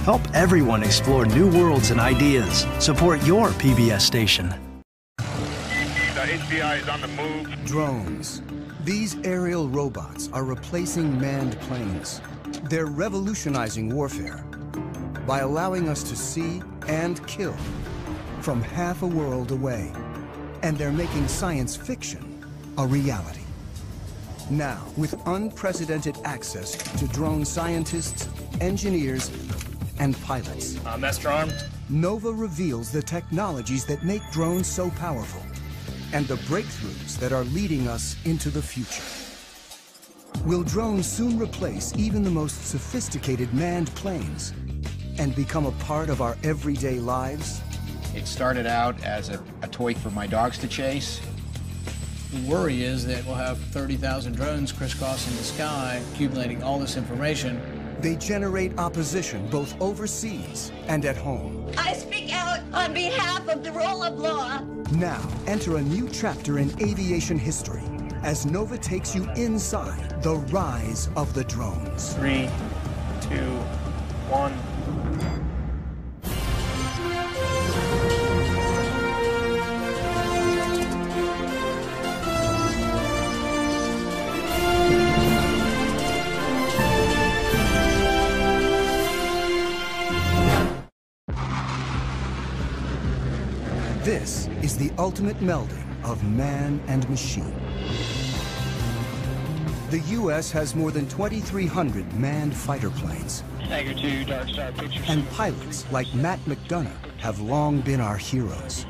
Help everyone explore new worlds and ideas. Support your PBS station. The HPI is on the move. Drones. These aerial robots are replacing manned planes. They're revolutionizing warfare by allowing us to see and kill from half a world away. And they're making science fiction a reality. Now, with unprecedented access to drone scientists, engineers, and pilots. Master Armed. Nova reveals the technologies that make drones so powerful and the breakthroughs that are leading us into the future. Will drones soon replace even the most sophisticated manned planes and become a part of our everyday lives? It started out as a toy for my dogs to chase. The worry is that we'll have 30,000 drones crisscrossing the sky, accumulating all this information. They generate opposition both overseas and at home. I speak out on behalf of the rule of law. Now, enter a new chapter in aviation history as Nova takes you inside the rise of the drones. 3, 2, 1. This is the ultimate melding of man and machine. The U.S. has more than 2,300 manned fighter planes. Tiger 2, Dark Star Pictures. And pilots like Matt McDonough have long been our heroes.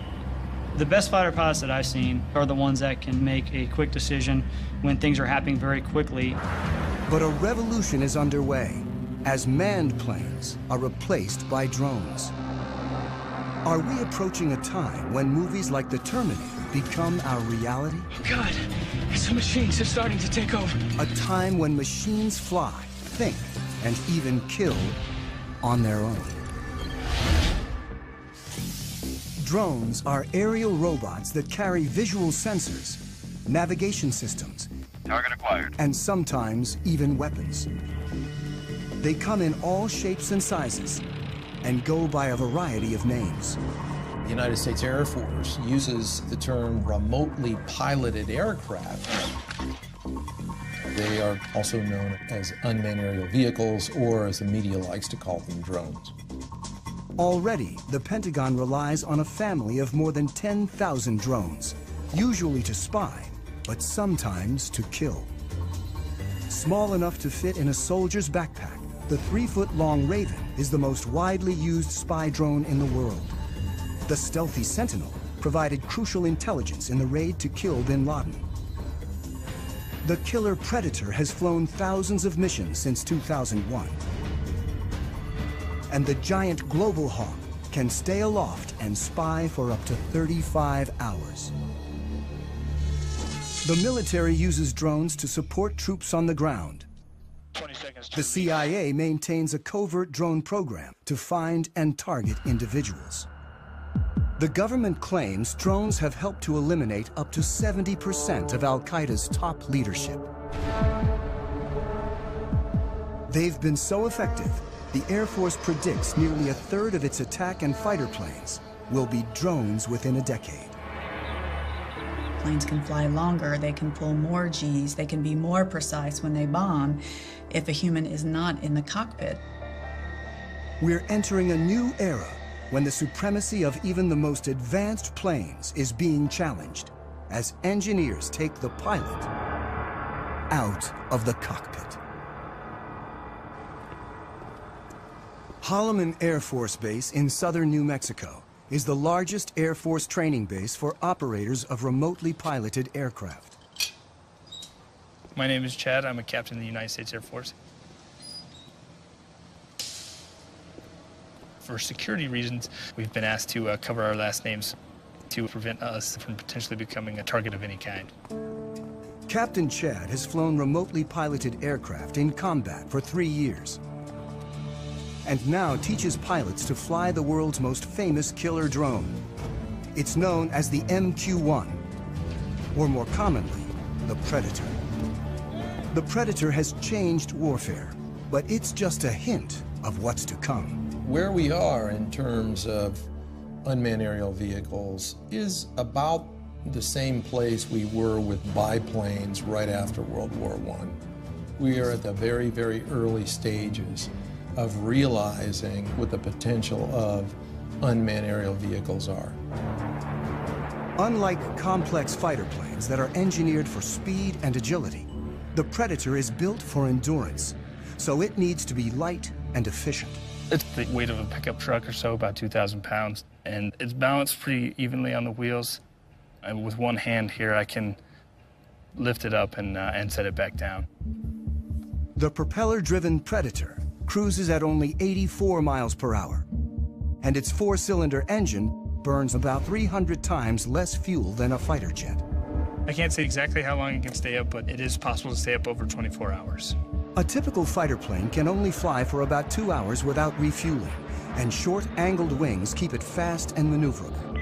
The best fighter pilots that I've seen are the ones that can make a quick decision when things are happening very quickly. But a revolution is underway as manned planes are replaced by drones. Are we approaching a time when movies like The Terminator become our reality? God, some machines are starting to take over. A time when machines fly, think, and even kill on their own. Drones are aerial robots that carry visual sensors, navigation systems, Target acquired. and sometimes even weapons. They come in all shapes and sizes and go by a variety of names. The United States Air Force uses the term remotely piloted aircraft. They are also known as unmanned aerial vehicles, or as the media likes to call them, drones. Already, the Pentagon relies on a family of more than 10,000 drones, usually to spy, but sometimes to kill. Small enough to fit in a soldier's backpack, the 3-foot-long Raven is the most widely used spy drone in the world. The stealthy Sentinel provided crucial intelligence in the raid to kill bin Laden. The killer Predator has flown thousands of missions since 2001. And the giant Global Hawk can stay aloft and spy for up to 35 hours. The military uses drones to support troops on the ground. The CIA maintains a covert drone program to find and target individuals. The government claims drones have helped to eliminate up to 70% of Al-Qaeda's top leadership. They've been so effective, the Air Force predicts nearly a third of its attack and fighter planes will be drones within a decade. Planes can fly longer, they can pull more Gs, they can be more precise when they bomb if a human is not in the cockpit. We're entering a new era when the supremacy of even the most advanced planes is being challenged as engineers take the pilot out of the cockpit. Holloman Air Force Base in southern New Mexico is the largest Air Force training base for operators of remotely piloted aircraft. My name is Chad. I'm a captain in the United States Air Force. For security reasons, we've been asked to cover our last names to prevent us from potentially becoming a target of any kind. Captain Chad has flown remotely piloted aircraft in combat for 3 years, and now teaches pilots to fly the world's most famous killer drone. It's known as the MQ-1, or more commonly, the Predator. The Predator has changed warfare, but it's just a hint of what's to come. Where we are in terms of unmanned aerial vehicles is about the same place we were with biplanes right after World War I. We are at the very, very early stages of realizing what the potential of unmanned aerial vehicles are. Unlike complex fighter planes that are engineered for speed and agility, the Predator is built for endurance, so it needs to be light and efficient. It's the weight of a pickup truck or so, about 2,000 pounds, and it's balanced pretty evenly on the wheels. And with one hand here, I can lift it up and set it back down. The propeller-driven Predator cruises at only 84 miles per hour, and its four-cylinder engine burns about 300 times less fuel than a fighter jet. I can't say exactly how long it can stay up, but it is possible to stay up over 24 hours. A typical fighter plane can only fly for about 2 hours without refueling, and short angled wings keep it fast and maneuverable.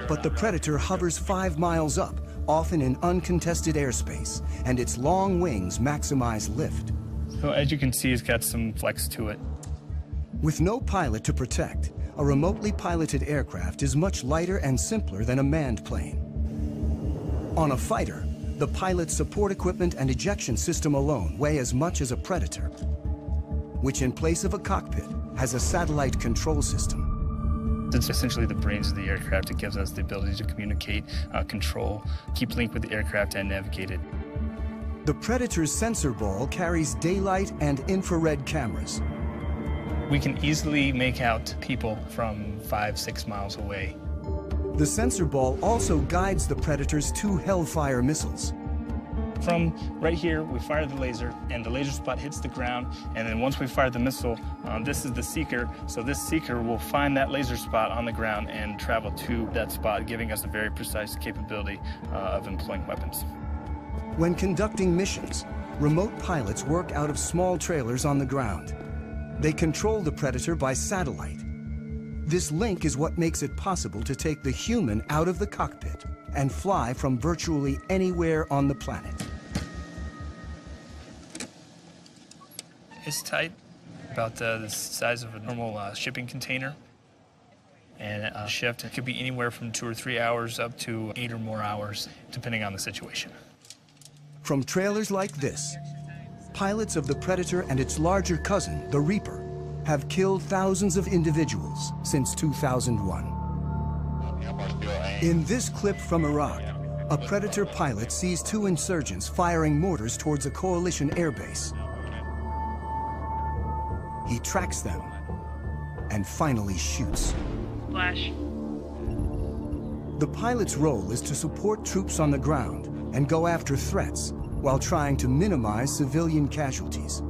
But the Predator hovers 5 miles up, often in uncontested airspace, and its long wings maximize lift. So as you can see, it's got some flex to it. With no pilot to protect, a remotely piloted aircraft is much lighter and simpler than a manned plane. On a fighter, the pilot's support equipment and ejection system alone weigh as much as a Predator, which in place of a cockpit has a satellite control system. It's essentially the brains of the aircraft. It gives us the ability to communicate, control, keep link with the aircraft, and navigate it. The Predator's sensor ball carries daylight and infrared cameras. We can easily make out people from 5-6 miles away. The sensor ball also guides the Predator's 2 Hellfire missiles. From right here, we fire the laser, and the laser spot hits the ground, and then once we fire the missile, this is the seeker, so this seeker will find that laser spot on the ground and travel to that spot, giving us a very precise capability of employing weapons. When conducting missions, remote pilots work out of small trailers on the ground. They control the Predator by satellite. This link is what makes it possible to take the human out of the cockpit and fly from virtually anywhere on the planet. It's tight, about the size of a normal shipping container. And a shift, it could be anywhere from 2 or 3 hours up to 8 or more hours, depending on the situation. From trailers like this, pilots of the Predator and its larger cousin, the Reaper, have killed thousands of individuals since 2001. In this clip from Iraq, a Predator pilot sees 2 insurgents firing mortars towards a coalition airbase. He tracks them and finally shoots. Flash. The pilot's role is to support troops on the ground and go after threats while trying to minimize civilian casualties.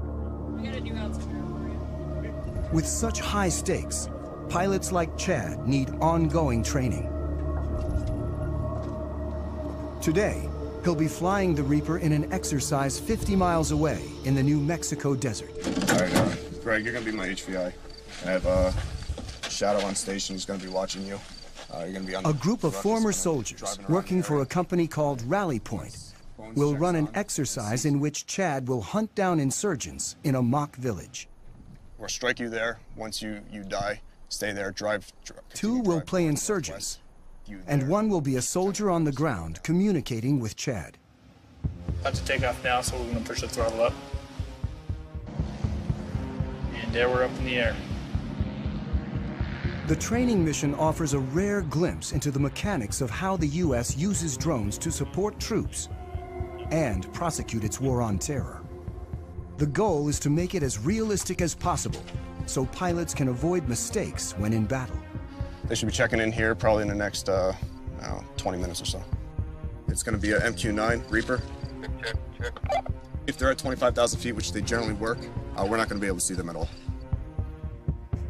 With such high stakes, pilots like Chad need ongoing training. Today, he'll be flying the Reaper in an exercise 50 miles away in the New Mexico desert. All right, Greg, you're going to be my HVI. I have Shadow on station. He's going to be watching you. You're going to be on a group of former soldiers working for a company called Rally Point will run an exercise in which Chad will hunt down insurgents in a mock village. We'll strike you there. Once you die, stay there, drive. 2 will play insurgents, and 1 will be a soldier on the ground communicating with Chad. About to take off now, so we're going to push the throttle up. And there we're up in the air. The training mission offers a rare glimpse into the mechanics of how the U.S. uses drones to support troops and prosecute its war on terror. The goal is to make it as realistic as possible, so pilots can avoid mistakes when in battle. They should be checking in here probably in the next 20 minutes or so. It's going to be an MQ-9 Reaper. If they're at 25,000 feet, which they generally work, we're not going to be able to see them at all.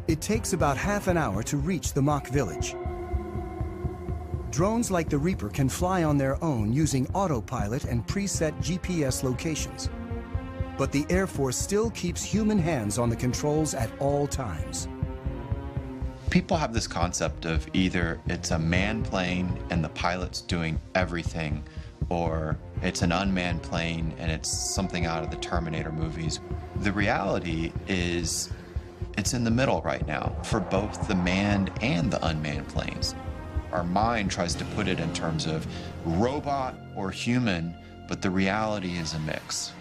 It takes about half an hour to reach the mock village. Drones like the Reaper can fly on their own using autopilot and preset GPS locations. But the Air Force still keeps human hands on the controls at all times. People have this concept of either it's a manned plane and the pilot's doing everything, or it's an unmanned plane and it's something out of the Terminator movies. The reality is It's in the middle right now for both the manned and the unmanned planes. Our mind tries to put it in terms of robot or human, but the reality is a mix.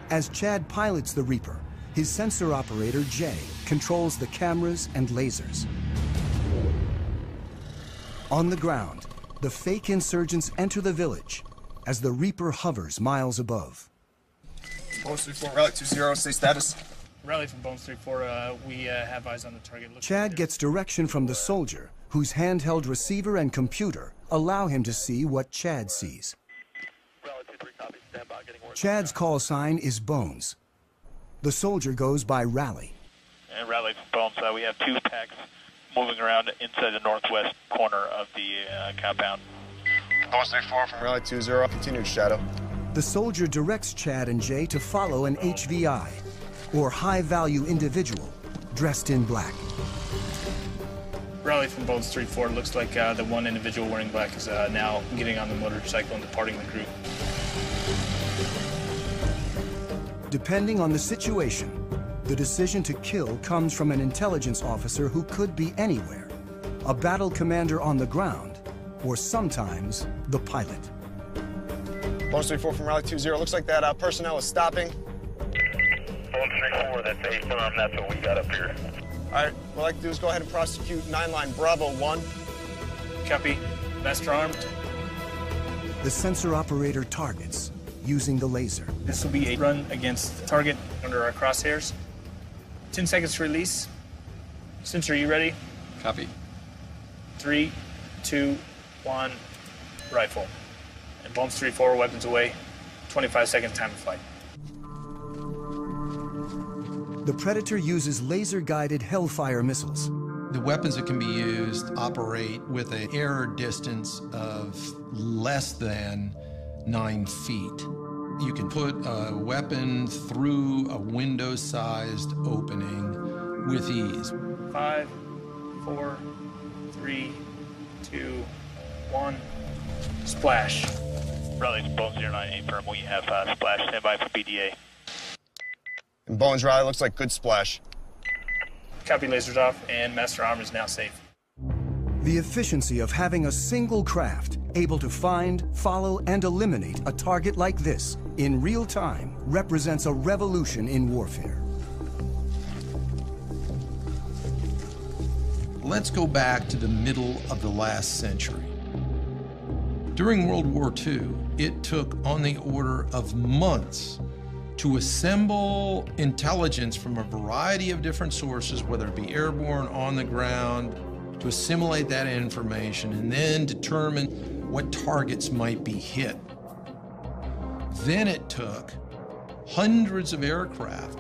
As Chad pilots the Reaper, his sensor operator, Jay, controls the cameras and lasers. On the ground, the fake insurgents enter the village as the Reaper hovers miles above. Bones 3-4, rally 2-0, stay status. Rally from Bones 3-4, we have eyes on the target. Chad gets direction from the soldier, whose handheld receiver and computer allow him to see what Chad sees. Chad's call sign is Bones. The soldier goes by Rally. And Rally from Bones, we have 2 packs moving around inside the northwest corner of the compound. Bones 3-4 from Rally 2-0, continued shadow. The soldier directs Chad and Jay to follow an HVI, or high-value individual, dressed in black. Rally from Bones 3-4, looks like the one individual wearing black is now getting on the motorcycle and departing the group. Depending on the situation, the decision to kill comes from an intelligence officer who could be anywhere, a battle commander on the ground, or sometimes the pilot. Bones 3-4 from Rally 2-0, looks like that personnel is stopping. Bones 3-4, that's a firm, that's what we got up here. All right, what I'd like to do is go ahead and prosecute 9-line Bravo 1. Copy. Master armed. The sensor operator targets using the laser. This will be a run against the target under our crosshairs. 10 seconds to release. Sensor, you ready? Copy. 3, 2, 1, rifle. And Bones 3-4, weapons away. 25 seconds time to flight. The Predator uses laser-guided Hellfire missiles. The weapons that can be used operate with an air distance of less than 9 feet. You can put a weapon through a window-sized opening with ease. 5, 4, 3, 2, 1, splash. Rally from Bones 09, firm, we have splash, standby for BDA. And Bones Rally looks like good splash. Copy, lasers off, and Master Arm is now safe. The efficiency of having a single craft able to find, follow, and eliminate a target like this in real time represents a revolution in warfare. Let's go back to the middle of the last century. During World War II, it took on the order of months to assemble intelligence from a variety of different sources, whether it be airborne, on the ground, to assimilate that information and then determine what targets might be hit. Then it took hundreds of aircraft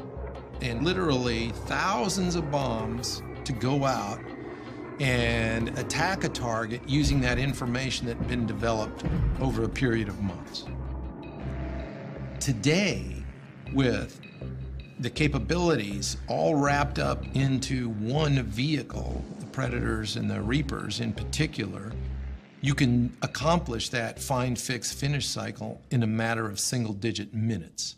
and literally thousands of bombs to go out and attack a target using that information that had been developed over a period of months. Today, with the capabilities all wrapped up into one vehicle, the Predators and the Reapers in particular, you can accomplish that find, fix, finish cycle in a matter of single-digit minutes.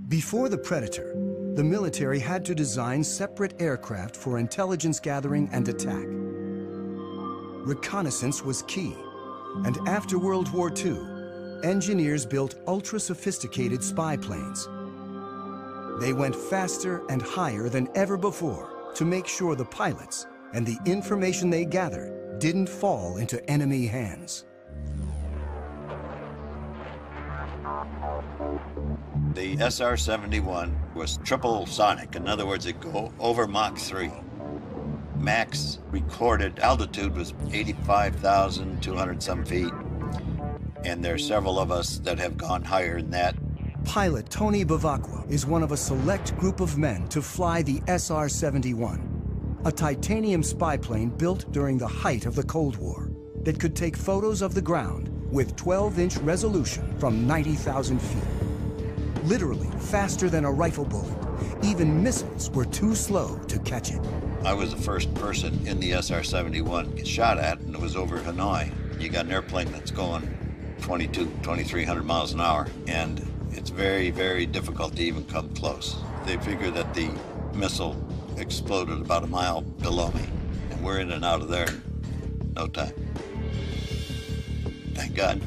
Before the Predator, the military had to design separate aircraft for intelligence gathering and attack. Reconnaissance was key, and after World War II, engineers built ultra-sophisticated spy planes. They went faster and higher than ever before to make sure the pilots and the information they gathered didn't fall into enemy hands. The SR-71 was triple sonic. In other words, it go over Mach 3. Max recorded altitude was 85,200 some feet. And there are several of us that have gone higher than that. Pilot Tony Bavacqua is one of a select group of men to fly the SR-71, a titanium spy plane built during the height of the Cold War that could take photos of the ground with 12-inch resolution from 90,000 feet. Literally faster than a rifle bullet. Even missiles were too slow to catch it. I was the first person in the SR-71 get shot at, and it was over Hanoi. You got an airplane that's going 2,300 miles an hour, and it's very, very difficult to even come close. They figure that the missile exploded about a mile below me, and we're in and out of there in no time. Thank God.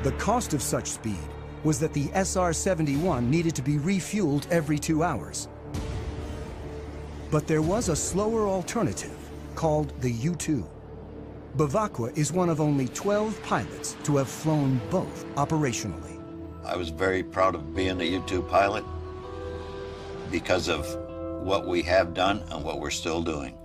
The cost of such speed was that the SR-71 needed to be refueled every 2 hours. But there was a slower alternative called the U-2. Bavakwa is one of only 12 pilots to have flown both operationally. I was very proud of being a U-2 pilot because of what we have done and what we're still doing.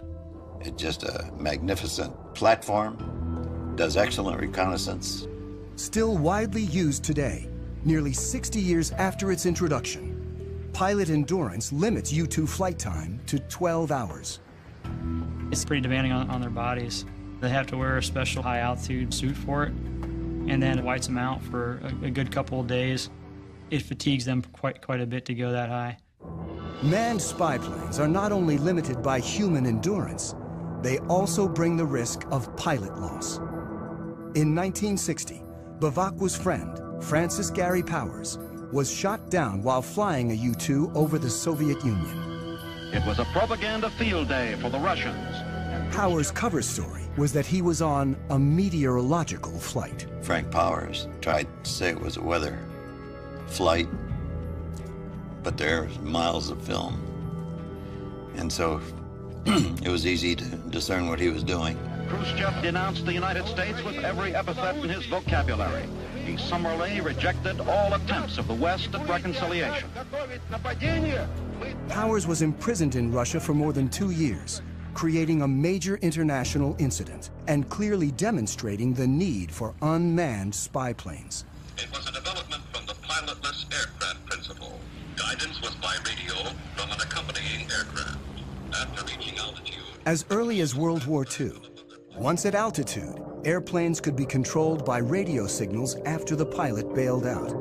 It's just a magnificent platform, does excellent reconnaissance. Still widely used today, nearly 60 years after its introduction, pilot endurance limits U-2 flight time to 12 hours. It's pretty demanding on their bodies. They have to wear a special high-altitude suit for it, and then it whites them out for a good couple of days. It fatigues them quite a bit to go that high. Manned spy planes are not only limited by human endurance, they also bring the risk of pilot loss. In 1960, Bavakwa's friend, Francis Gary Powers, was shot down while flying a U-2 over the Soviet Union. It was a propaganda field day for the Russians. Powers' cover story was that he was on a meteorological flight. Frank Powers tried to say it was a weather flight, but there was miles of film. And so it was easy to discern what he was doing. Khrushchev denounced the United States with every epithet in his vocabulary. He summarily rejected all attempts of the West at reconciliation. Powers was imprisoned in Russia for more than 2 years, creating a major international incident and clearly demonstrating the need for unmanned spy planes. It was a development from the pilotless aircraft principle. Guidance was by radio from an accompanying aircraft. After reaching altitude... As early as World War II, once at altitude, airplanes could be controlled by radio signals after the pilot bailed out.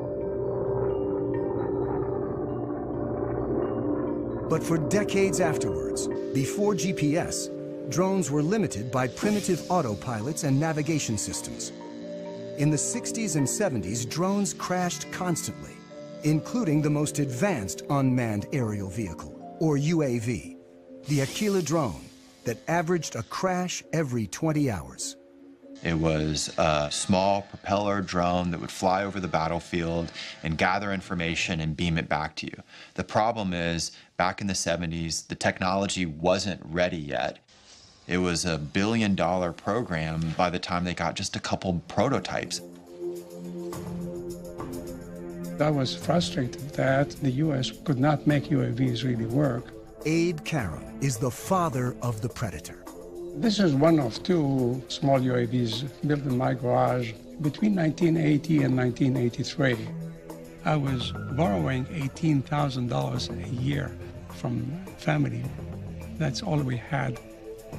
But for decades afterwards, before GPS, drones were limited by primitive autopilots and navigation systems. In the 60s and 70s, drones crashed constantly, including the most advanced unmanned aerial vehicle, or UAV, the Aquila drone, that averaged a crash every 20 hours. It was a small propeller drone that would fly over the battlefield and gather information and beam it back to you. The problem is, back in the 70s, the technology wasn't ready yet. It was a $1 billion program by the time they got just a couple prototypes. I was frustrated that the U.S. could not make UAVs really work. Abe Karam is the father of the Predator. This is one of 2 small UAVs built in my garage between 1980 and 1983. I was borrowing $18,000 a year from family. That's all we had.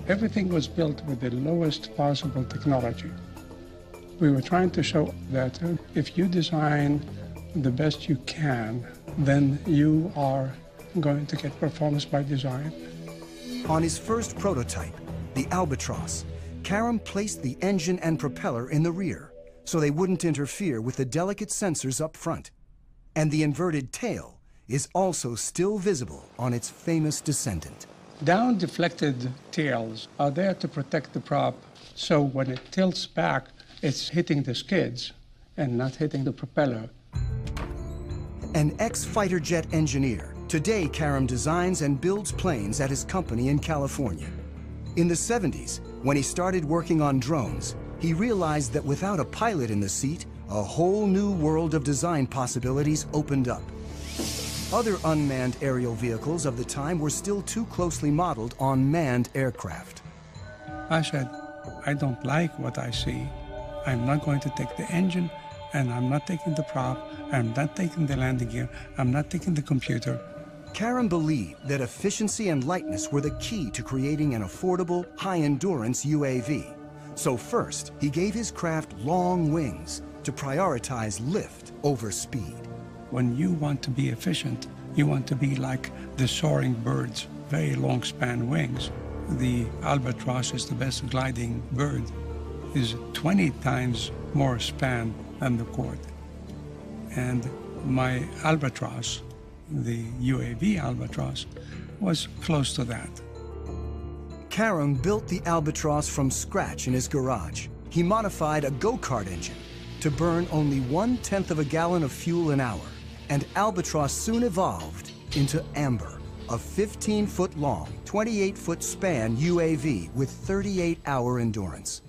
Everything was built with the lowest possible technology. We were trying to show that if you design the best you can, then you are going to get performance by design. On his first prototype, the Albatross, Karam placed the engine and propeller in the rear so they wouldn't interfere with the delicate sensors up front. And the inverted tail is also still visible on its famous descendant. Down-deflected tails are there to protect the prop, so when it tilts back, it's hitting the skids and not hitting the propeller. An ex-fighter jet engineer, today Karam designs and builds planes at his company in California. In the 70s, when he started working on drones, he realized that without a pilot in the seat, a whole new world of design possibilities opened up. Other unmanned aerial vehicles of the time were still too closely modeled on manned aircraft. I said, I don't like what I see. I'm not going to take the engine, and I'm not taking the prop, I'm not taking the landing gear, I'm not taking the computer. Karam believed that efficiency and lightness were the key to creating an affordable, high-endurance UAV. So first, he gave his craft long wings to prioritize lift over speed. When you want to be efficient, you want to be like the soaring birds, very long span wings. The albatross is the best gliding bird, is 20 times more span than the cord. And my albatross the UAV Albatross was close to that. Karam built the Albatross from scratch in his garage. He modified a go-kart engine to burn only 1/10 of a gallon of fuel an hour, and Albatross soon evolved into Amber, a 15-foot-long, 28-foot span UAV with 38-hour endurance.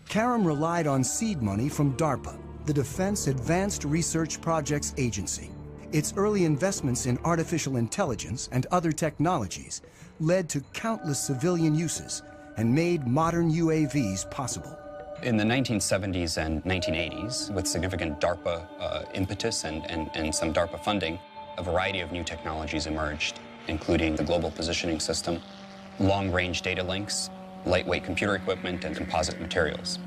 Karam relied on seed money from DARPA, the Defense Advanced Research Projects Agency. Its early investments in artificial intelligence and other technologies led to countless civilian uses and made modern UAVs possible. In the 1970s and 1980s, with significant DARPA impetus and some DARPA funding, a variety of new technologies emerged, including the Global Positioning System, long-range data links, lightweight computer equipment, and composite materials,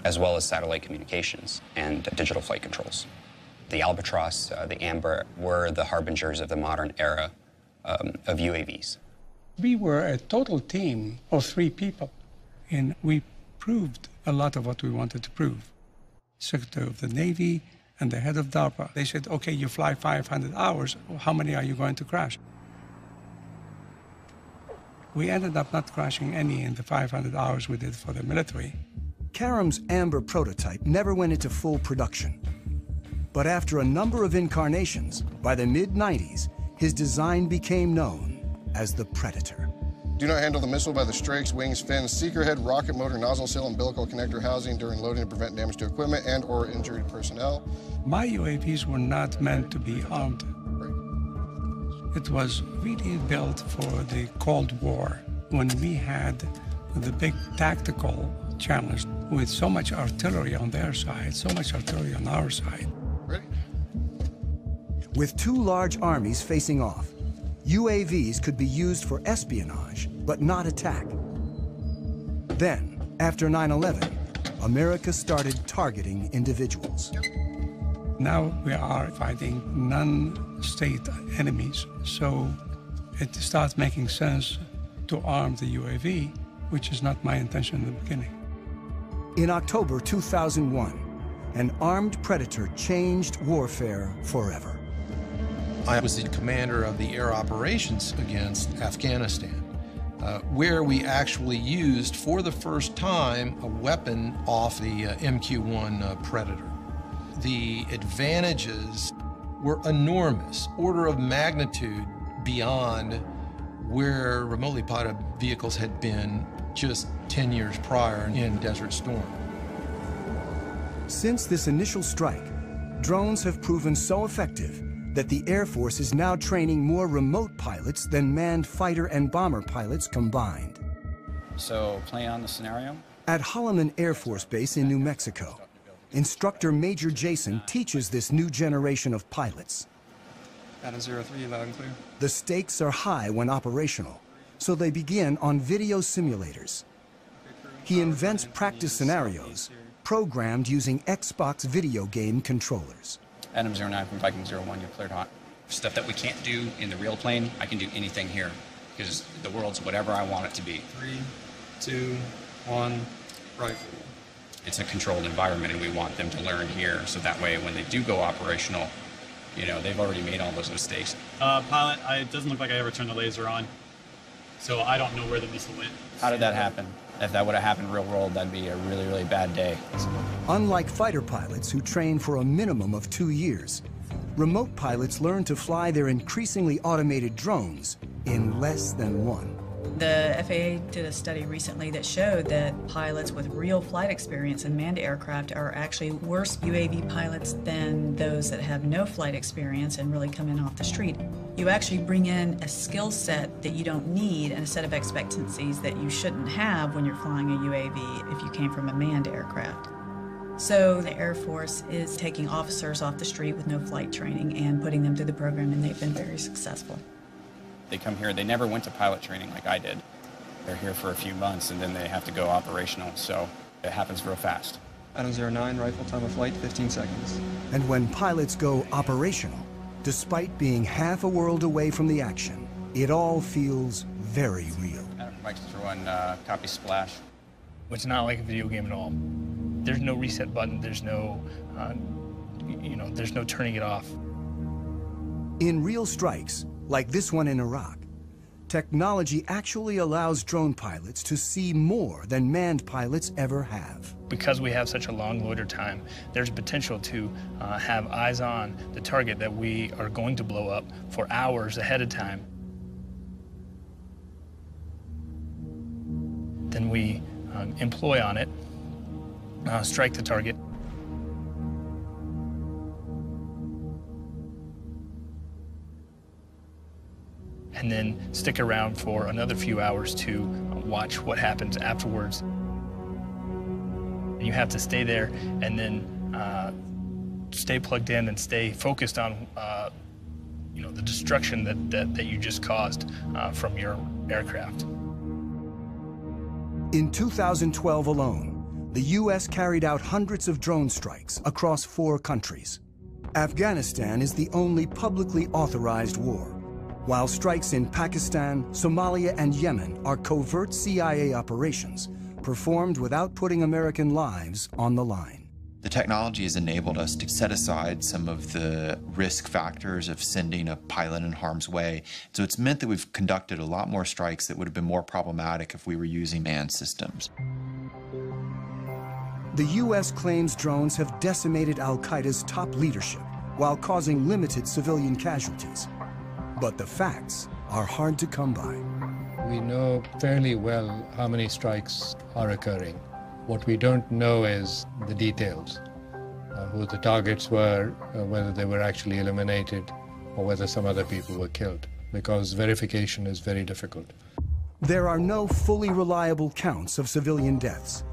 as well as satellite communications and digital flight controls. The Albatross, the Amber, were the harbingers of the modern era of UAVs. We were a total team of 3 people, and we proved a lot of what we wanted to prove. Secretary of the Navy and the head of DARPA, they said, okay, you fly 500 hours, how many are you going to crash? We ended up not crashing any in the 500 hours we did for the military. Karam's Amber prototype never went into full production. But after a number of incarnations, by the mid-90s, his design became known as the Predator. Do not handle the missile by the strakes, wings, fins, seeker head, rocket motor, nozzle seal, umbilical connector housing during loading to prevent damage to equipment and or injured personnel. My UAVs were not meant to be armed. It was really built for the Cold War, when we had the big tactical challenge with so much artillery on their side, so much artillery on our side. Ready? With 2 large armies facing off, UAVs could be used for espionage, but not attack. Then, after 9/11, America started targeting individuals. Now we are fighting non-state enemies, so it starts making sense to arm the UAV, which is not my intention in the beginning. In October 2001, an armed Predator changed warfare forever. I was the commander of the air operations against Afghanistan, where we actually used, for the first time, a weapon off the MQ-1 Predator. The advantages were enormous, order of magnitude beyond where remotely piloted vehicles had been just 10 years prior in Desert Storm. Since this initial strike, drones have proven so effective that the Air Force is now training more remote pilots than manned fighter and bomber pilots combined. So, play on the scenario. At Holloman Air Force Base in New Mexico, instructor Major Jason teaches this new generation of pilots. Adam 03, loud and clear. The stakes are high when operational, so they begin on video simulators. He invents practice scenarios, programmed using Xbox video game controllers. Adam 09 from Viking 01, you're cleared hot. Stuff that we can't do in the real plane, I can do anything here, because the world's whatever I want it to be. 3, 2, 1, rifle. It's a controlled environment, and we want them to learn here, so that way when they do go operational, you know, they've already made all those mistakes. Pilot, it doesn't look like I ever turned the laser on, so I don't know where the missile went. How did that happen? If that would have happened in real world, that'd be a really, really bad day. Unlike fighter pilots who train for a minimum of 2 years, remote pilots learn to fly their increasingly automated drones in less than 1. The FAA did a study recently that showed that pilots with real flight experience in manned aircraft are actually worse UAV pilots than those that have no flight experience and really come in off the street. You actually bring in a skill set that you don't need and a set of expectancies that you shouldn't have when you're flying a UAV if you came from a manned aircraft. So the Air Force is taking officers off the street with no flight training and putting them through the program, and they've been very successful. They come here, they never went to pilot training like I did. They're here for a few months and then they have to go operational, so it happens real fast. Adam 09, rifle time of flight, 15 seconds. And when pilots go operational, despite being half a world away from the action, it all feels very real. Adam from Viking 01, copy splash. It's not like a video game at all. There's no reset button, there's no, there's no turning it off. In real strikes, like this one in Iraq, technology actually allows drone pilots to see more than manned pilots ever have. Because we have such a long loiter time, there's potential to have eyes on the target that we are going to blow up for hours ahead of time. Then we employ on it, strike the target. And then stick around for another few hours to watch what happens afterwards. You have to stay there and then stay plugged in and stay focused on the destruction that you just caused from your aircraft. In 2012 alone, the U.S. carried out hundreds of drone strikes across 4 countries. Afghanistan is the only publicly authorized war, while strikes in Pakistan, Somalia, and Yemen are covert CIA operations performed without putting American lives on the line. The technology has enabled us to set aside some of the risk factors of sending a pilot in harm's way. So it's meant that we've conducted a lot more strikes that would have been more problematic if we were using manned systems. The U.S. claims drones have decimated al-Qaeda's top leadership while causing limited civilian casualties. But the facts are hard to come by. We know fairly well how many strikes are occurring. What we don't know is the details, who the targets were, whether they were actually eliminated, or whether some other people were killed, because verification is very difficult. There are no fully reliable counts of civilian deaths,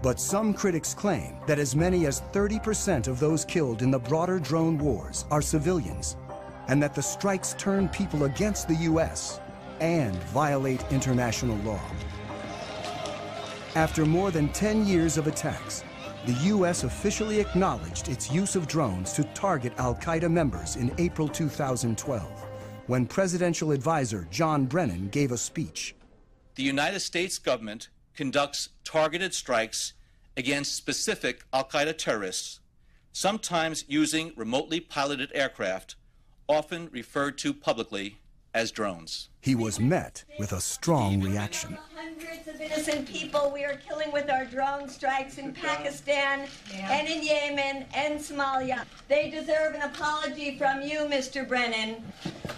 but some critics claim that as many as 30% of those killed in the broader drone wars are civilians, and that the strikes turn people against the U.S. and violate international law. After more than 10 years of attacks, the U.S. officially acknowledged its use of drones to target al-Qaeda members in April 2012, when presidential advisor John Brennan gave a speech. The United States government conducts targeted strikes against specific al-Qaeda terrorists, sometimes using remotely piloted aircraft, often referred to publicly as drones. He was met with a strong reaction. Hundreds of innocent people we are killing with our drone strikes in Pakistan and in Yemen and Somalia. They deserve an apology from you, Mr. Brennan.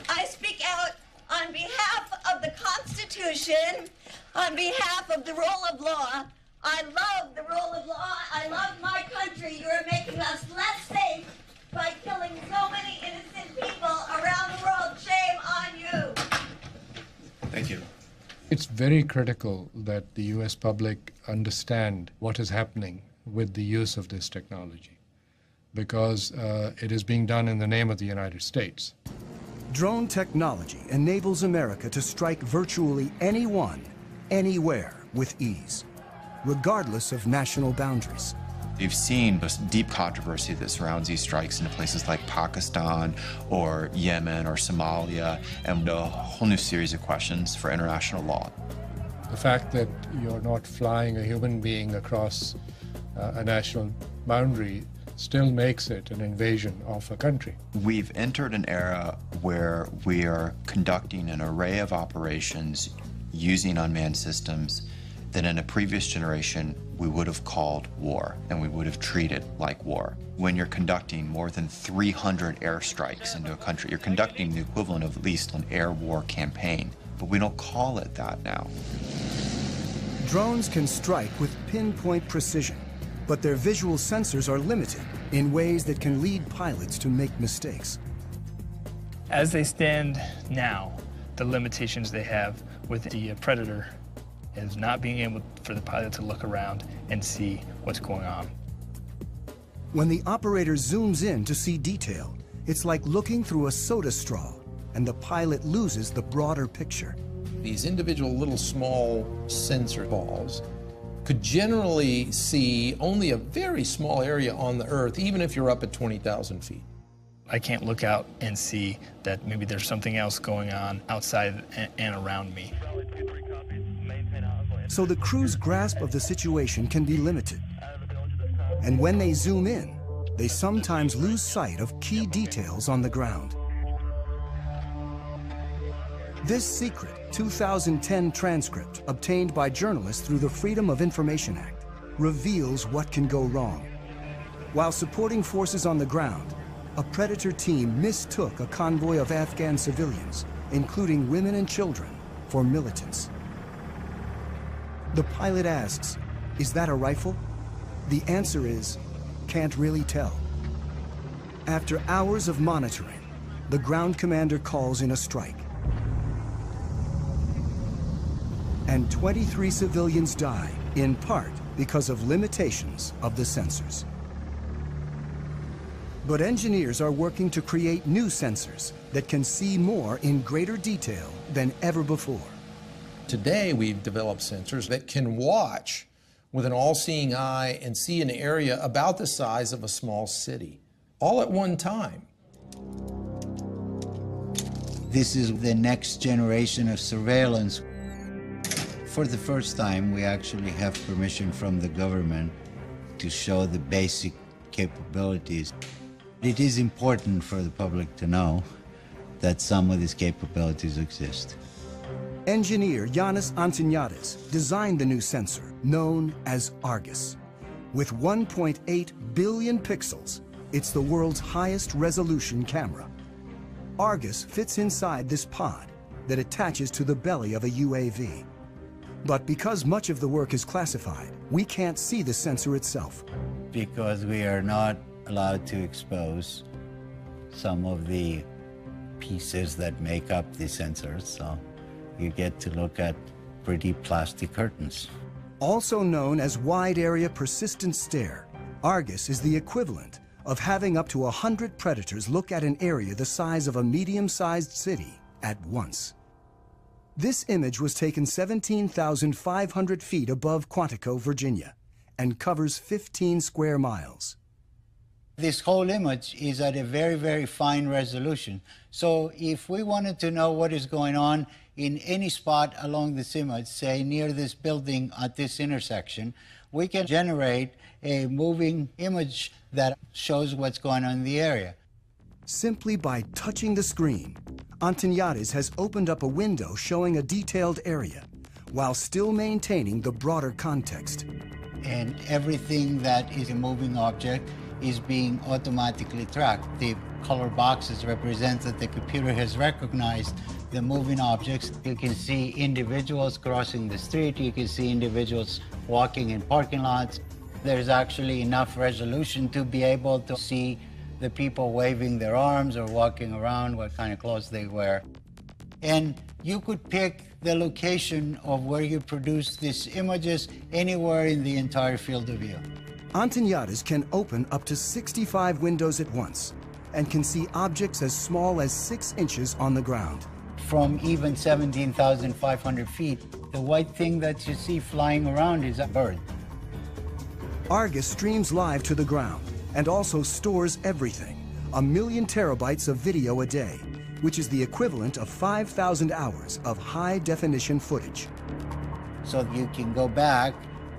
I speak out on behalf of the Constitution, on behalf of the rule of law. I love the rule of law. I love my country. You are making us less safe by killing so many innocent people around the world. Shame on you. Thank you. It's very critical that the U.S. public understand what is happening with the use of this technology, because it is being done in the name of the United States. Drone technology enables America to strike virtually anyone, anywhere with ease, regardless of national boundaries. You've seen this deep controversy that surrounds these strikes in places like Pakistan or Yemen or Somalia, and a whole new series of questions for international law. The fact that you're not flying a human being across a national boundary still makes it an invasion of a country. We've entered an era where we are conducting an array of operations using unmanned systems that in a previous generation we would have called war, and we would have treated like war. When you're conducting more than 300 airstrikes into a country, you're conducting the equivalent of at least an air war campaign, but we don't call it that now. Drones can strike with pinpoint precision, but their visual sensors are limited in ways that can lead pilots to make mistakes. As they stand now, the limitations they have with the Predator is not being able for the pilot to look around and see what's going on. When the operator zooms in to see detail, it's like looking through a soda straw, and the pilot loses the broader picture. These individual little small sensor balls could generally see only a very small area on the Earth, even if you're up at 20,000 feet. I can't look out and see that maybe there's something else going on outside and around me. So the crew's grasp of the situation can be limited. And when they zoom in, they sometimes lose sight of key details on the ground. This secret 2010 transcript, obtained by journalists through the Freedom of Information Act, reveals what can go wrong. While supporting forces on the ground, a Predator team mistook a convoy of Afghan civilians, including women and children, for militants. The pilot asks, "Is that a rifle?" The answer is, "Can't really tell." After hours of monitoring, the ground commander calls in a strike. And 23 civilians die, in part because of limitations of the sensors. But engineers are working to create new sensors that can see more in greater detail than ever before. Today, we've developed sensors that can watch with an all-seeing eye and see an area about the size of a small city, all at one time. This is the next generation of surveillance. For the first time, we actually have permission from the government to show the basic capabilities. It is important for the public to know that some of these capabilities exist. Engineer Yanis Antoniadis designed the new sensor, known as Argus. With 1.8 billion pixels, it's the world's highest resolution camera. Argus fits inside this pod that attaches to the belly of a UAV. But because much of the work is classified, we can't see the sensor itself. Because we are not allowed to expose some of the pieces that make up the sensors, so you get to look at pretty plastic curtains. Also known as Wide Area Persistent Stare, Argus is the equivalent of having up to 100 predators look at an area the size of a medium-sized city at once. This image was taken 17,500 feet above Quantico, Virginia, and covers 15 square miles. This whole image is at a very, very fine resolution. So if we wanted to know what is going on in any spot along this image, say near this building at this intersection, we can generate a moving image that shows what's going on in the area. Simply by touching the screen, Antoniadis has opened up a window showing a detailed area, while still maintaining the broader context. And everything that is a moving object is being automatically tracked. The color boxes represent that the computer has recognized the moving objects. You can see individuals crossing the street. You can see individuals walking in parking lots. There's actually enough resolution to be able to see the people waving their arms or walking around, what kind of clothes they wear. And you could pick the location of where you produce these images anywhere in the entire field of view. Antoniadis can open up to 65 windows at once and can see objects as small as 6 inches on the ground. From even 17,500 feet, the white thing that you see flying around is a bird. Argus streams live to the ground and also stores everything, 1 million terabytes of video a day, which is the equivalent of 5,000 hours of high-definition footage. So you can go back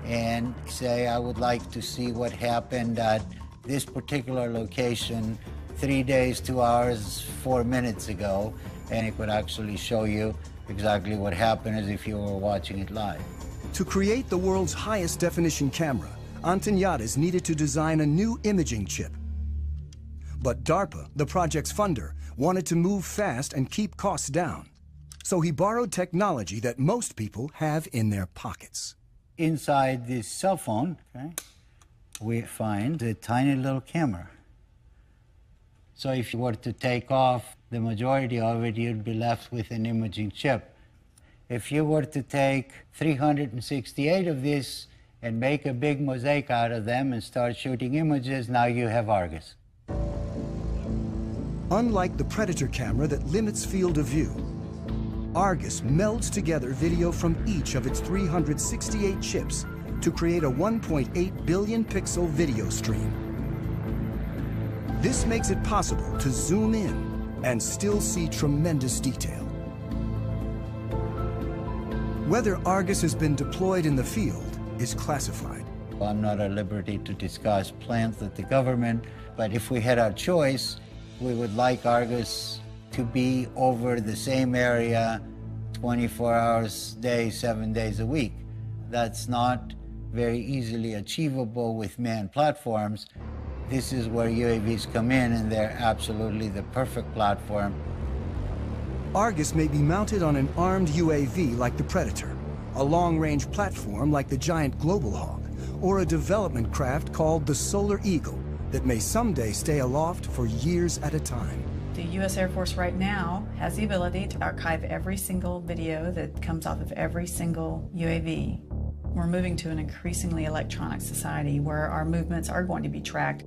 and say, I would like to see what happened at this particular location 3 days, 2 hours, 4 minutes ago, and it would actually show you exactly what happened as if you were watching it live. To create the world's highest definition camera, Antoniadis needed to design a new imaging chip. But DARPA, the project's funder, wanted to move fast and keep costs down. So he borrowed technology that most people have in their pockets. Inside this cell phone, we find a tiny little camera. So if you were to take off the majority of it, you'd be left with an imaging chip. If you were to take 368 of these and make a big mosaic out of them and start shooting images, now you have Argus. Unlike the Predator camera that limits field of view, Argus melds together video from each of its 368 chips to create a 1.8 billion pixel video stream. This makes it possible to zoom in and still see tremendous detail. Whether Argus has been deployed in the field is classified. I'm not at liberty to discuss plans with the government, but if we had our choice, we would like Argus to be over the same area 24 hours a day, 7 days a week. That's not very easily achievable with manned platforms. This is where UAVs come in, and they're absolutely the perfect platform. Argus may be mounted on an armed UAV like the Predator, a long-range platform like the giant Global Hawk, or a development craft called the Solar Eagle that may someday stay aloft for years at a time. The U.S. Air Force right now has the ability to archive every single video that comes off of every single UAV. We're moving to an increasingly electronic society where our movements are going to be tracked.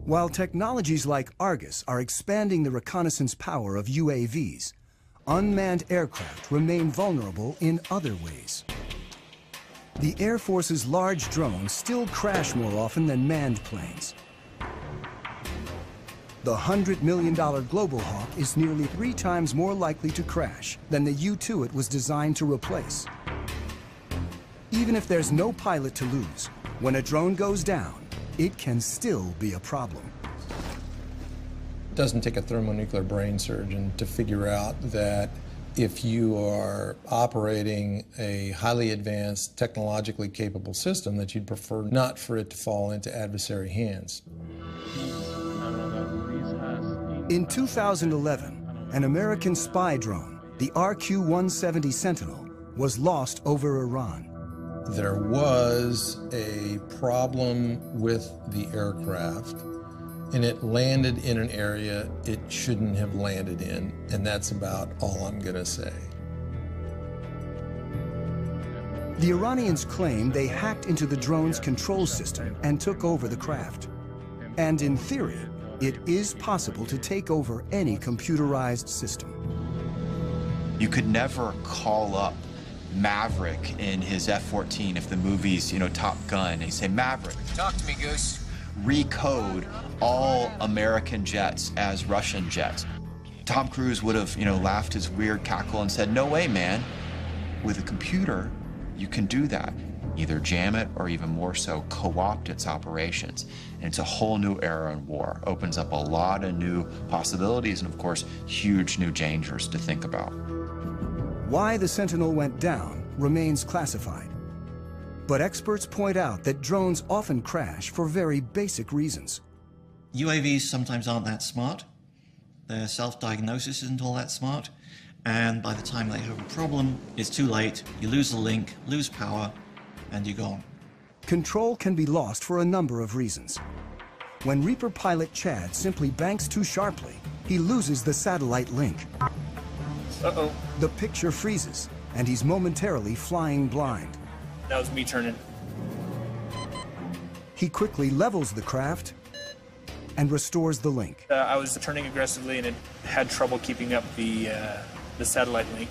While technologies like Argus are expanding the reconnaissance power of UAVs, unmanned aircraft remain vulnerable in other ways. The Air Force's large drones still crash more often than manned planes. The $100 million Global Hawk is nearly 3 times more likely to crash than the U-2 it was designed to replace. Even if there's no pilot to lose, when a drone goes down, it can still be a problem. It doesn't take a thermonuclear brain surgeon to figure out that if you are operating a highly advanced, technologically capable system, that you'd prefer not for it to fall into adversary hands. In 2011, an American spy drone, the RQ-170 Sentinel, was lost over Iran. There was a problem with the aircraft, and it landed in an area it shouldn't have landed in, and that's about all I'm going to say. The Iranians claim they hacked into the drone's control system and took over the craft. And in theory, it is possible to take over any computerized system. You could never call up Maverick in his F-14 if the movie's, Top Gun, and you say, Maverick, talk to me, Goose. Recode all American jets as Russian jets. Tom Cruise would have, laughed his weird cackle and said, no way, man. With a computer, you can do that. Either jam it or even more so, co-opt its operations. And it's a whole new era in war. Opens up a lot of new possibilities and, of course, huge new dangers to think about. Why the Sentinel went down remains classified. But experts point out that drones often crash for very basic reasons. UAVs sometimes aren't that smart. Their self-diagnosis isn't all that smart. And by the time they have a problem, it's too late. You lose the link, lose power, and you're gone. Control can be lost for a number of reasons. When Reaper pilot Chad simply banks too sharply, he loses the satellite link. Uh-oh. The picture freezes, and he's momentarily flying blind. That was me turning. He quickly levels the craft and restores the link. I was turning aggressively, and it had trouble keeping up the satellite link.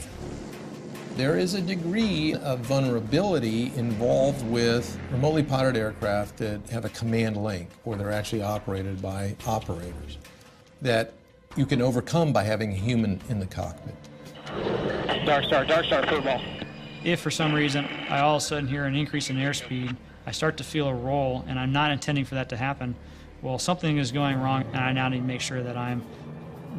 There is a degree of vulnerability involved with remotely piloted aircraft that have a command link, or they're actually operated by operators, that you can overcome by having a human in the cockpit. Dark Star, football. If for some reason I all of a sudden hear an increase in airspeed, I start to feel a roll, and I'm not intending for that to happen, well, something is going wrong, and I now need to make sure that I'm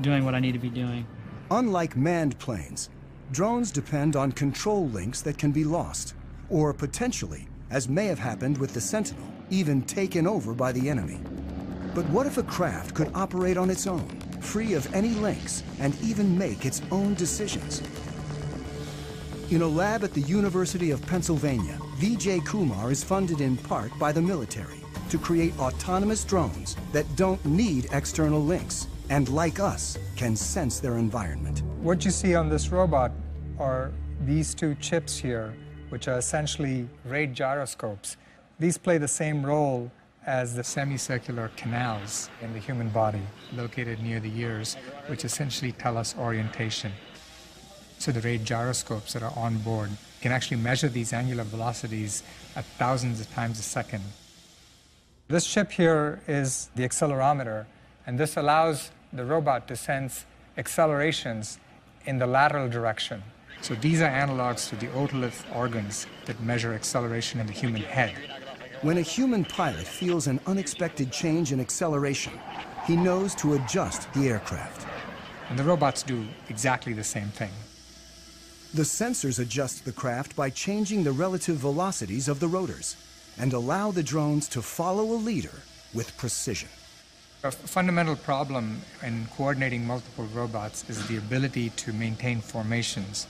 doing what I need to be doing. Unlike manned planes, drones depend on control links that can be lost, or potentially, as may have happened with the Sentinel, even taken over by the enemy. But what if a craft could operate on its own, free of any links, and even make its own decisions? In a lab at the University of Pennsylvania, Vijay Kumar is funded in part by the military to create autonomous drones that don't need external links, and like us, can sense their environment. What you see on this robot are these two chips here, which are essentially rate gyroscopes. These play the same role as the semicircular canals in the human body located near the ears, which essentially tell us orientation. So the rate gyroscopes that are on board can actually measure these angular velocities at thousands of times a second. This chip here is the accelerometer, and this allows the robot to sense accelerations in the lateral direction. So these are analogs to the otolith organs that measure acceleration in the human head. When a human pilot feels an unexpected change in acceleration, he knows to adjust the aircraft. And the robots do exactly the same thing. The sensors adjust the craft by changing the relative velocities of the rotors and allow the drones to follow a leader with precision. A fundamental problem in coordinating multiple robots is the ability to maintain formations.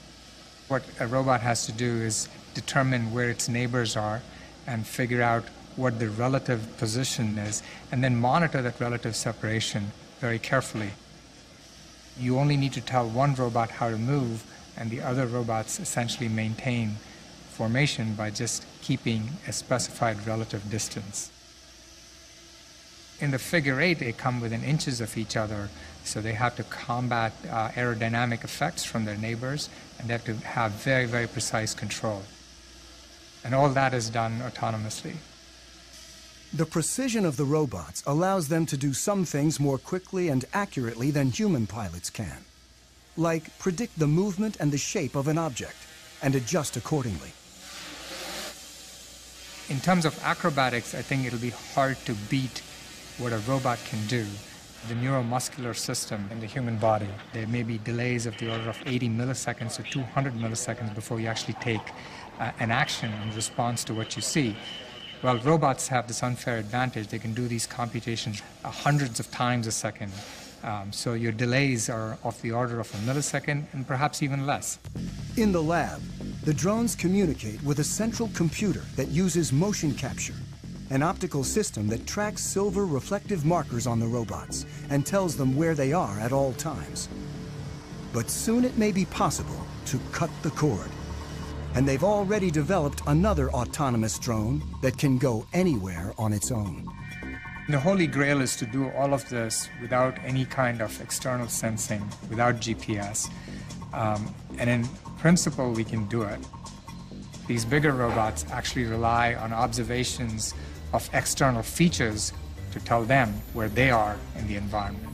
What a robot has to do is determine where its neighbors are and figure out what the relative position is, and then monitor that relative separation very carefully. You only need to tell one robot how to move, and the other robots essentially maintain formation by just keeping a specified relative distance. In the figure eight, they come within inches of each other, so they have to combat aerodynamic effects from their neighbors, and they have to have very, very precise control. And all that is done autonomously. The precision of the robots allows them to do some things more quickly and accurately than human pilots can, like predict the movement and the shape of an object and adjust accordingly. In terms of acrobatics, I think it'll be hard to beat what a robot can do. The neuromuscular system in the human body, there may be delays of the order of 80 milliseconds to 200 milliseconds before you actually take an action in response to what you see. Well, robots have this unfair advantage. They can do these computations hundreds of times a second. So your delays are of the order of a millisecond and perhaps even less. In the lab, the drones communicate with a central computer that uses motion capture, an optical system that tracks silver reflective markers on the robots and tells them where they are at all times. But soon it may be possible to cut the cord. And they've already developed another autonomous drone that can go anywhere on its own. The holy grail is to do all of this without any kind of external sensing, without GPS. And in principle, we can do it. These bigger robots actually rely on observations of external features to tell them where they are in the environment.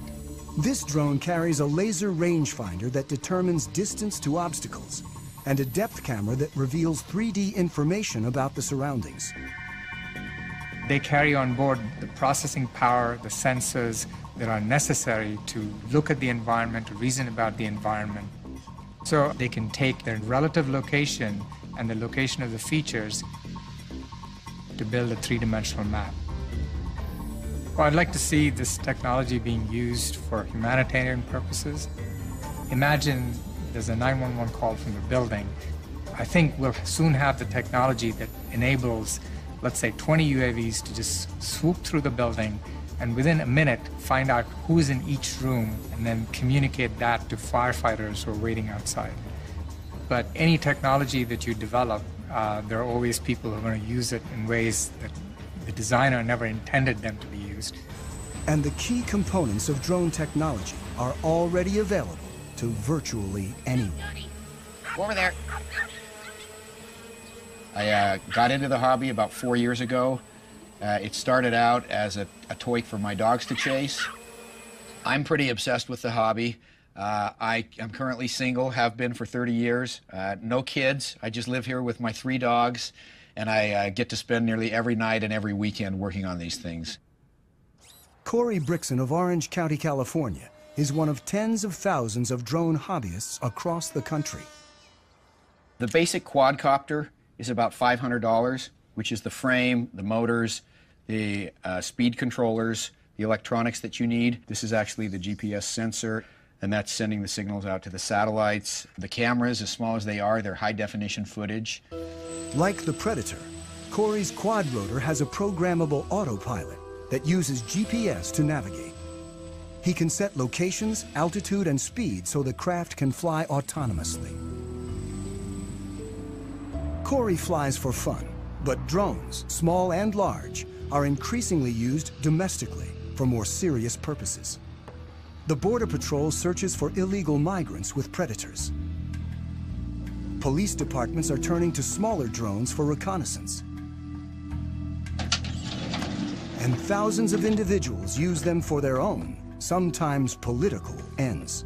This drone carries a laser rangefinder that determines distance to obstacles and a depth camera that reveals 3D information about the surroundings. They carry on board the processing power, the sensors that are necessary to look at the environment, to reason about the environment. So they can take their relative location and the location of the features to build a three-dimensional map. Well, I'd like to see this technology being used for humanitarian purposes. Imagine there's a 911 call from the building. I think we'll soon have the technology that enables, let's say, 20 UAVs to just swoop through the building and within a minute find out who's in each room and then communicate that to firefighters who are waiting outside. But any technology that you develop, there are always people who are going to use it in ways that the designer never intended them to be used. And the key components of drone technology are already available to virtually anyone. Over there. I got into the hobby about 4 years ago. It started out as a toy for my dogs to chase. I'm pretty obsessed with the hobby. I am currently single, have been for 30 years. No kids. I just live here with my 3 dogs, and I get to spend nearly every night and every weekend working on these things. Corey Brixon of Orange County, California, is one of tens of thousands of drone hobbyists across the country. The basic quadcopter is about $500, which is the frame, the motors, the speed controllers, the electronics that you need. This is actually the GPS sensor, and that's sending the signals out to the satellites. The cameras, as small as they are, they're high-definition footage. Like the Predator, Corey's quadrotor has a programmable autopilot that uses GPS to navigate. He can set locations, altitude, and speed so the craft can fly autonomously. Corey flies for fun, but drones, small and large, are increasingly used domestically for more serious purposes. The Border Patrol searches for illegal migrants with Predators. Police departments are turning to smaller drones for reconnaissance. And thousands of individuals use them for their own, sometimes political, ends.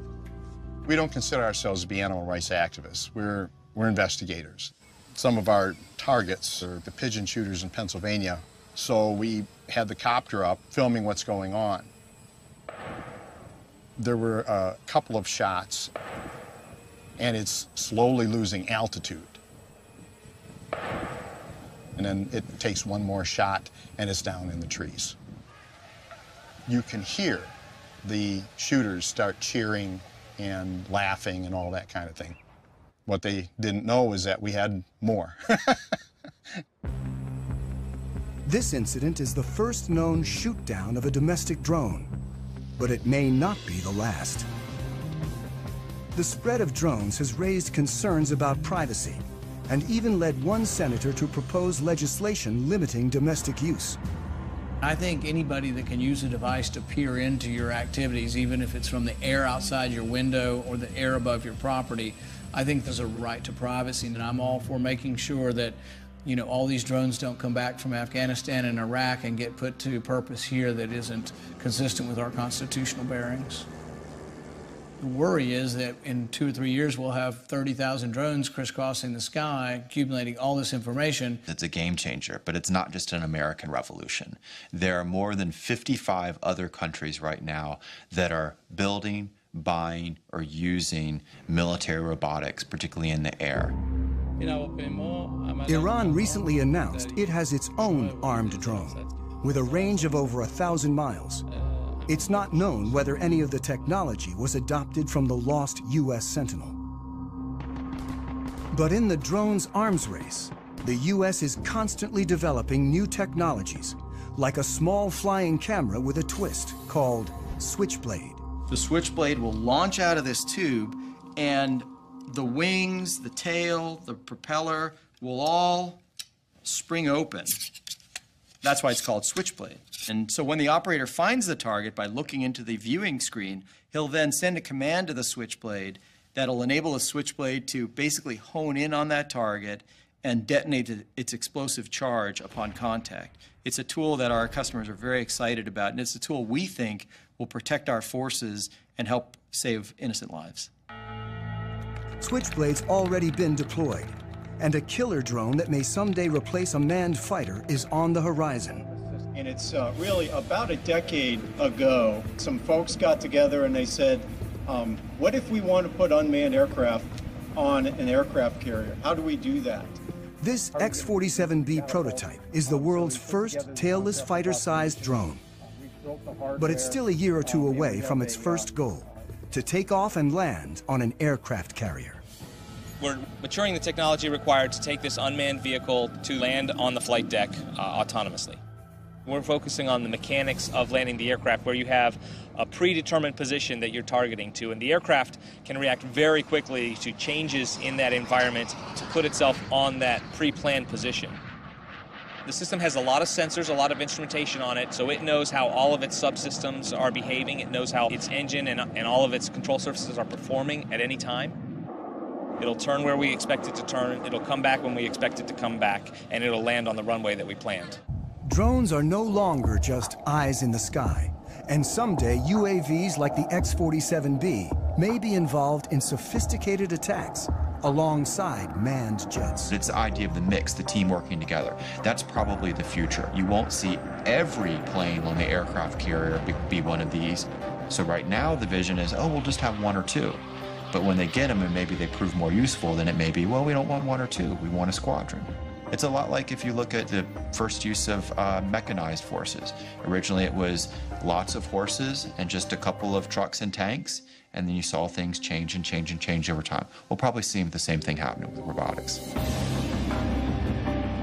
We don't consider ourselves to be animal rights activists. We're investigators. Some of our targets are the pigeon shooters in Pennsylvania, so we had the copter up filming what's going on. There were a couple of shots and it's slowly losing altitude. And then it takes one more shot, and it's down in the trees. You can hear the shooters start cheering and laughing and all that kind of thing. What they didn't know is that we had more. This incident is the first known shoot-down of a domestic drone, but it may not be the last. The spread of drones has raised concerns about privacy and even led one senator to propose legislation limiting domestic use. I think anybody that can use a device to peer into your activities, even if it's from the air outside your window or the air above your property, I think there's a right to privacy, and I'm all for making sure that all these drones don't come back from Afghanistan and Iraq and get put to purpose here that isn't consistent with our constitutional bearings. The worry is that in 2 or 3 years we'll have 30,000 drones crisscrossing the sky, accumulating all this information. It's a game changer, but it's not just an American revolution. There are more than 55 other countries right now that are building, buying, or using military robotics, particularly in the air. Iran recently announced it has its own armed drone with a range of over 1,000 miles. It's not known whether any of the technology was adopted from the lost U.S. Sentinel. But in the drone's arms race, the U.S. is constantly developing new technologies, like a small flying camera with a twist called Switchblade. The Switchblade will launch out of this tube, and the wings, the tail, the propeller will all spring open. That's why it's called Switchblade. And so when the operator finds the target by looking into the viewing screen, he'll then send a command to the Switchblade that'll enable the Switchblade to basically hone in on that target and detonate its explosive charge upon contact. It's a tool that our customers are very excited about, and it's a tool we think will protect our forces and help save innocent lives. Switchblade's already been deployed, and a killer drone that may someday replace a manned fighter is on the horizon. And it's really about a decade ago, some folks got together and they said, what if we want to put unmanned aircraft on an aircraft carrier? How do we do that? This X-47B prototype is the world's first tailless fighter-sized drone. But it's still a year or two away from its first goal, to take off and land on an aircraft carrier. We're maturing the technology required to take this unmanned vehicle to land on the flight deck autonomously. We're focusing on the mechanics of landing the aircraft, where you have a predetermined position that you're targeting to, and the aircraft can react very quickly to changes in that environment to put itself on that pre-planned position. The system has a lot of sensors, a lot of instrumentation on it, so it knows how all of its subsystems are behaving. It knows how its engine and all of its control surfaces are performing at any time. It'll turn where we expect it to turn, it'll come back when we expect it to come back, and it'll land on the runway that we planned. Drones are no longer just eyes in the sky, and someday UAVs like the X-47B may be involved in sophisticated attacks alongside manned jets. It's the idea of the mix, the team working together. That's probably the future. You won't see every plane on the aircraft carrier be one of these. So right now the vision is, oh, we'll just have one or two. But when they get them and maybe they prove more useful, then it may be, well, we don't want one or two, we want a squadron. It's a lot like if you look at the first use of mechanized forces. Originally it was lots of horses and just a couple of trucks and tanks, and then you saw things change and change and change over time. We'll probably see the same thing happening with robotics.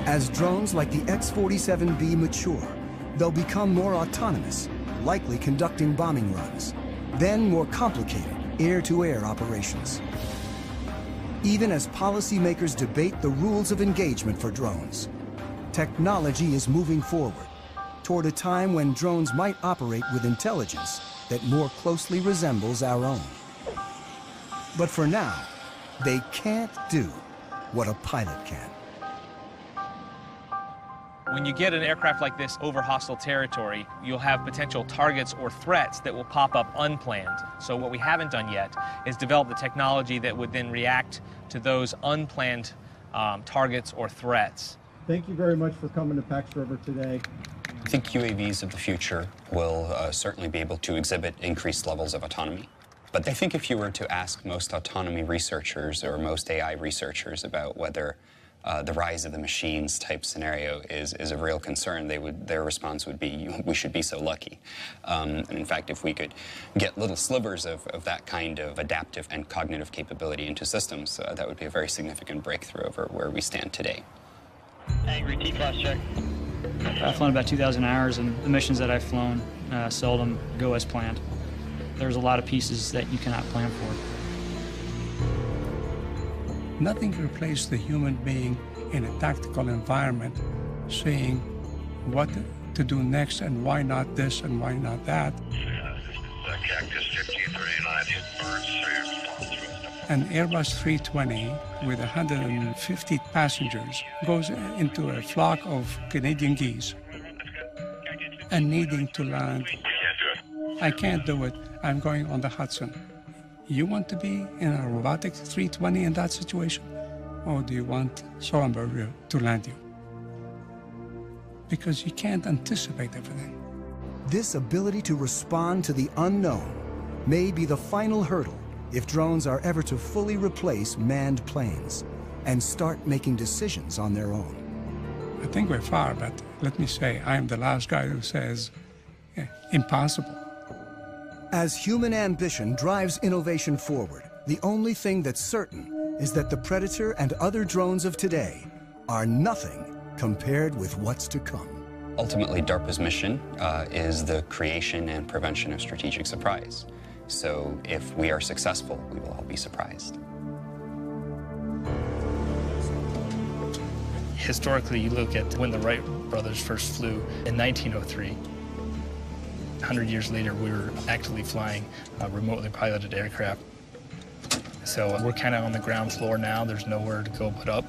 As drones like the X-47B mature, they'll become more autonomous, likely conducting bombing runs, then more complicated air-to-air operations. Even as policymakers debate the rules of engagement for drones, technology is moving forward toward a time when drones might operate with intelligence that more closely resembles our own. But for now, they can't do what a pilot can. When you get an aircraft like this over hostile territory, you'll have potential targets or threats that will pop up unplanned. So what we haven't done yet is develop the technology that would then react to those unplanned targets or threats. Thank you very much for coming to Pax River today. I think UAVs of the future will certainly be able to exhibit increased levels of autonomy. But I think if you were to ask most autonomy researchers or most AI researchers about whether the rise of the machines type scenario is a real concern, their response would be, we should be so lucky. And in fact, if we could get little slivers of that kind of adaptive and cognitive capability into systems, that would be a very significant breakthrough over where we stand today. Angry T-class check. I've flown about 2,000 hours, and the missions that I've flown seldom go as planned. There's a lot of pieces that you cannot plan for. Nothing replaces the human being in a tactical environment, saying what to do next and why not this and why not that. An Airbus 320 with 150 passengers goes into a flock of Canadian geese and needing to land. I can't do it. I'm going on the Hudson. You want to be in a robotic 320 in that situation? Or do you want Sorenberg to land you? Because you can't anticipate everything. This ability to respond to the unknown may be the final hurdle if drones are ever to fully replace manned planes and start making decisions on their own. I think we're far, but let me say, I am the last guy who says, impossible. As human ambition drives innovation forward, the only thing that's certain is that the Predator and other drones of today are nothing compared with what's to come. Ultimately, DARPA's mission is the creation and prevention of strategic surprise. So if we are successful, we will all be surprised. Historically, you look at when the Wright brothers first flew in 1903. 100 years later, we were actively flying remotely piloted aircraft. So we're kind of on the ground floor now. There's nowhere to go but up.